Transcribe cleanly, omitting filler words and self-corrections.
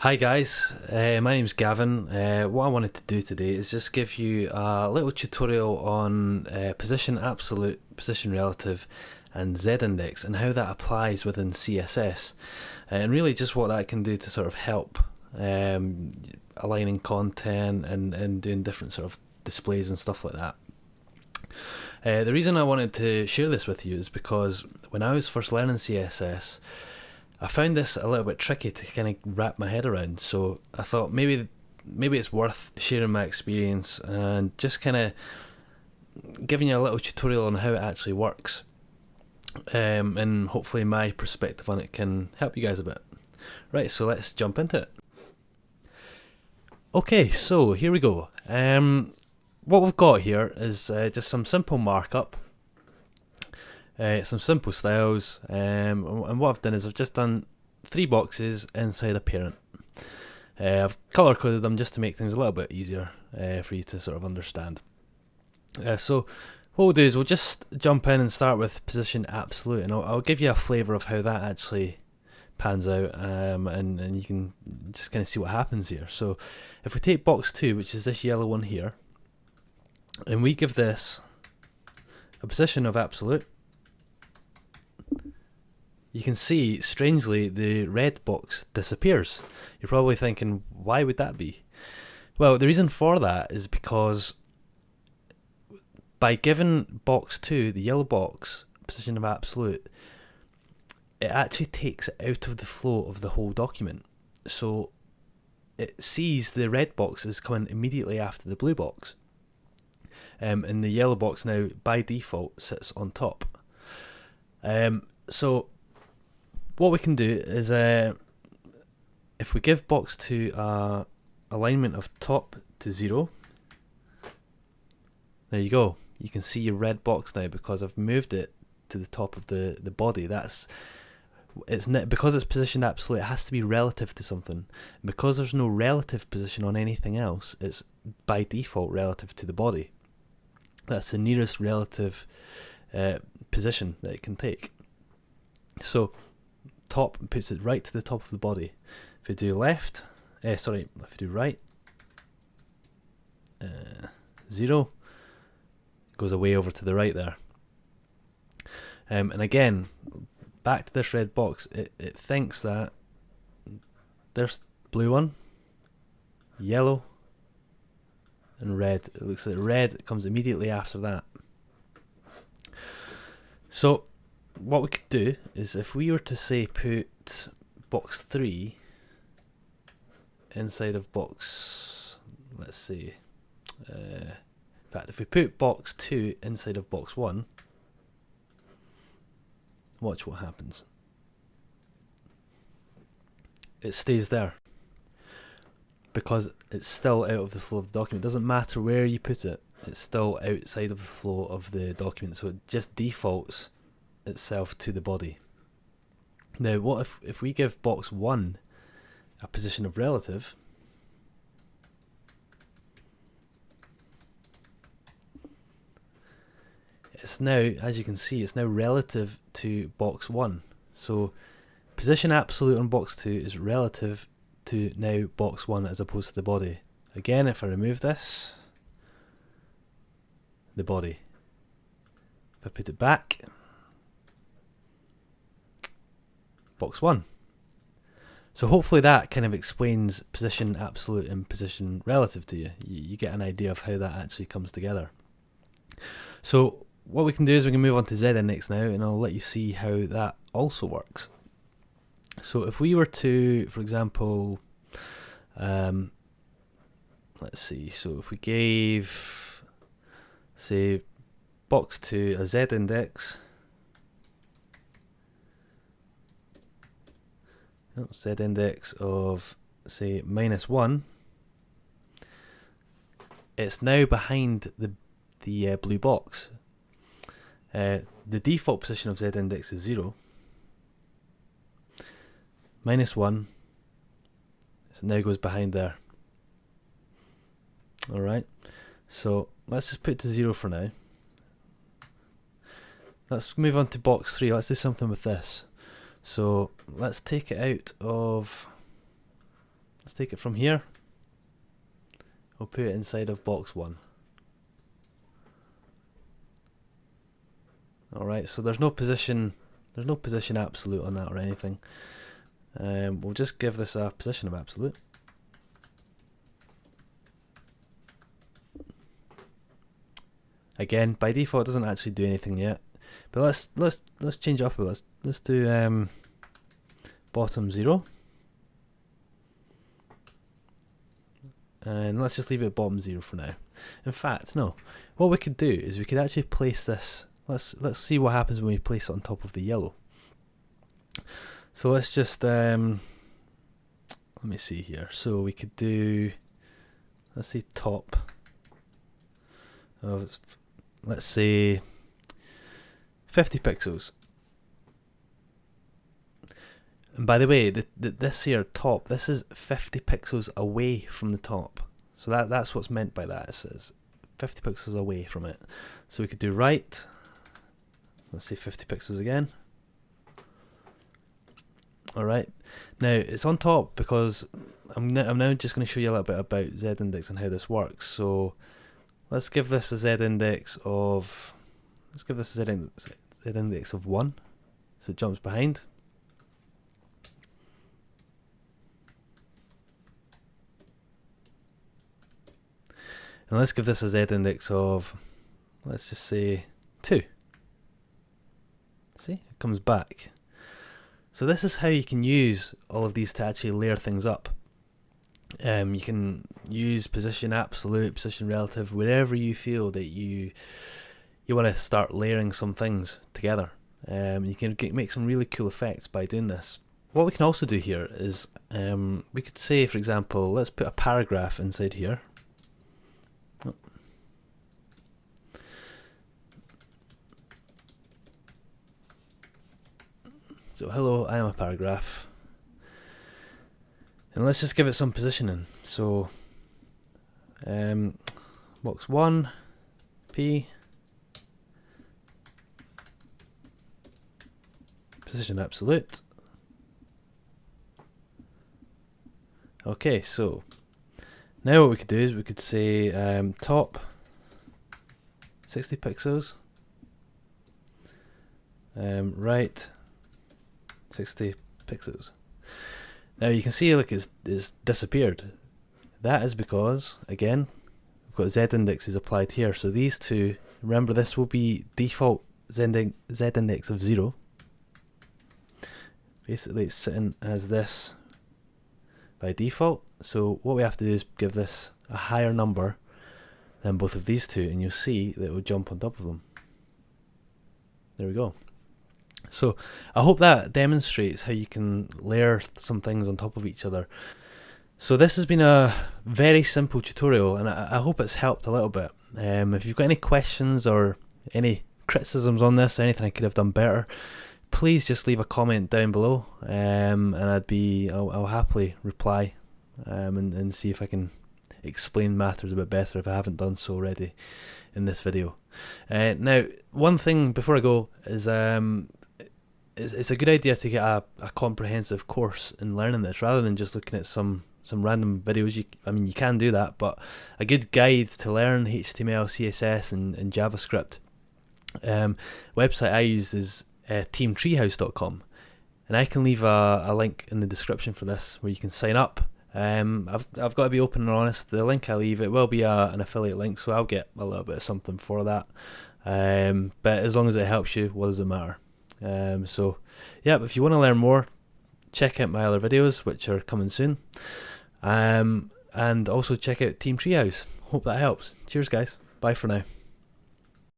Hi guys, my name's Gavin. What I wanted to do today is just give you a little tutorial on position absolute, position relative and z-index and how that applies within CSS, and really just what that can do to sort of help aligning content and doing different sort of displays and stuff like that. The reason I wanted to share this with you is because when I was first learning CSS, I found this a little bit tricky to kind of wrap my head around, so I thought maybe it's worth sharing my experience and just kind of giving you a little tutorial on how it actually works, and hopefully my perspective on it can help you guys a bit. Right, so let's jump into it. Okay, so here we go. What we've got here is just some simple markup. Some simple styles, and what I've done is I've just done 3 boxes inside a parent. I've color coded them just to make things a little bit easier for you to sort of understand. So what we'll do is we'll just jump in and start with position absolute, and I'll give you a flavour of how that actually pans out, and you can just kind of see what happens here. So if we take box 2, which is this yellow one here, and we give this a position of absolute, you can see, strangely, the red box disappears. You're probably thinking, why would that be? Well, the reason for that is because by giving box 2, the yellow box, position of absolute, it actually takes it out of the flow of the whole document. So it sees the red box is coming immediately after the blue box. And the yellow box now, by default, sits on top. So what we can do is, if we give box 2 alignment of top to 0, there you go. You can see your red box now because I've moved it to the top of the body. Because it's positioned absolute, it has to be relative to something. And because there's no relative position on anything else, it's by default relative to the body. That's the nearest relative position that it can take. So top puts it right to the top of the body. If we do left, if we do right, 0, it goes away over to the right there. And again, back to this red box, it thinks that there's blue one, yellow, and red. It looks like red comes immediately after that. So what we could do is, if we were to say put box 3 inside of box, let's see, in fact, if we put box 2 inside of box 1, watch what happens. It stays there because it's still out of the flow of the document. It doesn't matter where you put it, it's still outside of the flow of the document, so it just defaults itself to the body. Now what if we give box 1 a position of relative, it's now, as you can see, it's now relative to box 1. So position absolute on box 2 is relative to now box 1 as opposed to the body. Again, if I remove this, the body. If I put it back, box 1. So hopefully that kind of explains position absolute and position relative to you. You get an idea of how that actually comes together. So what we can do is we can move on to z-index now, and I'll let you see how that also works. So if we were to, for example, let's see, so if we gave, say, box 2 a z-index, z-index of, say, -1, it's now behind the blue box. The default position of z-index is 0. -1, so it now goes behind there. Alright, so let's just put it to 0 for now. Let's move on to box 3. Let's do something with this. So let's take it out of Let's take it from here. We'll put it inside of box 1. Alright, so there's no position absolute on that or anything. We'll just give this a position of absolute. Again, by default it doesn't actually do anything yet. But let's change it up a bit. Let's do bottom 0. And let's just leave it at bottom 0 for now. In fact, no. What we could do is we could actually place this. Let's see what happens when we place it on top of the yellow. So let's just let me see here. So we could do, let's see, top of, let's say 50 pixels. And by the way, this here top, this is 50 pixels away from the top. So that's what's meant by that. It says 50 pixels away from it. So we could do right. Let's say 50 pixels again. Alright. Now it's on top because I'm now just going to show you a little bit about z-index and how this works. So let's give this a z-index of, z-index of 1. So it jumps behind. And let's give this a z-index of, let's just say 2. See, it comes back. So this is how you can use all of these to actually layer things up. You can use position absolute, position relative, wherever you feel that you want to start layering some things together. You can make some really cool effects by doing this. What we can also do here is we could say, for example, let's put a paragraph inside here. So hello, I am a paragraph. And let's just give it some positioning. So box 1, P, position absolute. Okay, so now what we could do is we could say top 60 pixels, right 60 pixels. Now you can see, look, it's disappeared. That is because, again, we've got z-indexes applied here. So these two, remember, this will be default z-index of 0. Basically it's sitting as this by default. So what we have to do is give this a higher number than both of these two, and you'll see that it will jump on top of them. There we go. So I hope that demonstrates how you can layer some things on top of each other. So this has been a very simple tutorial, and I hope it's helped a little bit. If you've got any questions or any criticisms on this, anything I could have done better, please just leave a comment down below, and I'll happily reply and see if I can explain matters a bit better if I haven't done so already in this video. Now, one thing before I go is it's a good idea to get a comprehensive course in learning this rather than just looking at some random videos. I mean, you can do that, but a good guide to learn HTML, CSS and JavaScript. Website I use is teamtreehouse.com, and I can leave a link in the description for this where you can sign up. I've got to be open and honest, the link I leave, it will be an affiliate link, so I'll get a little bit of something for that. But as long as it helps you, what does it matter? So yeah, if you want to learn more, check out my other videos which are coming soon, and also check out Team Treehouse. Hope that helps. Cheers guys, bye for now.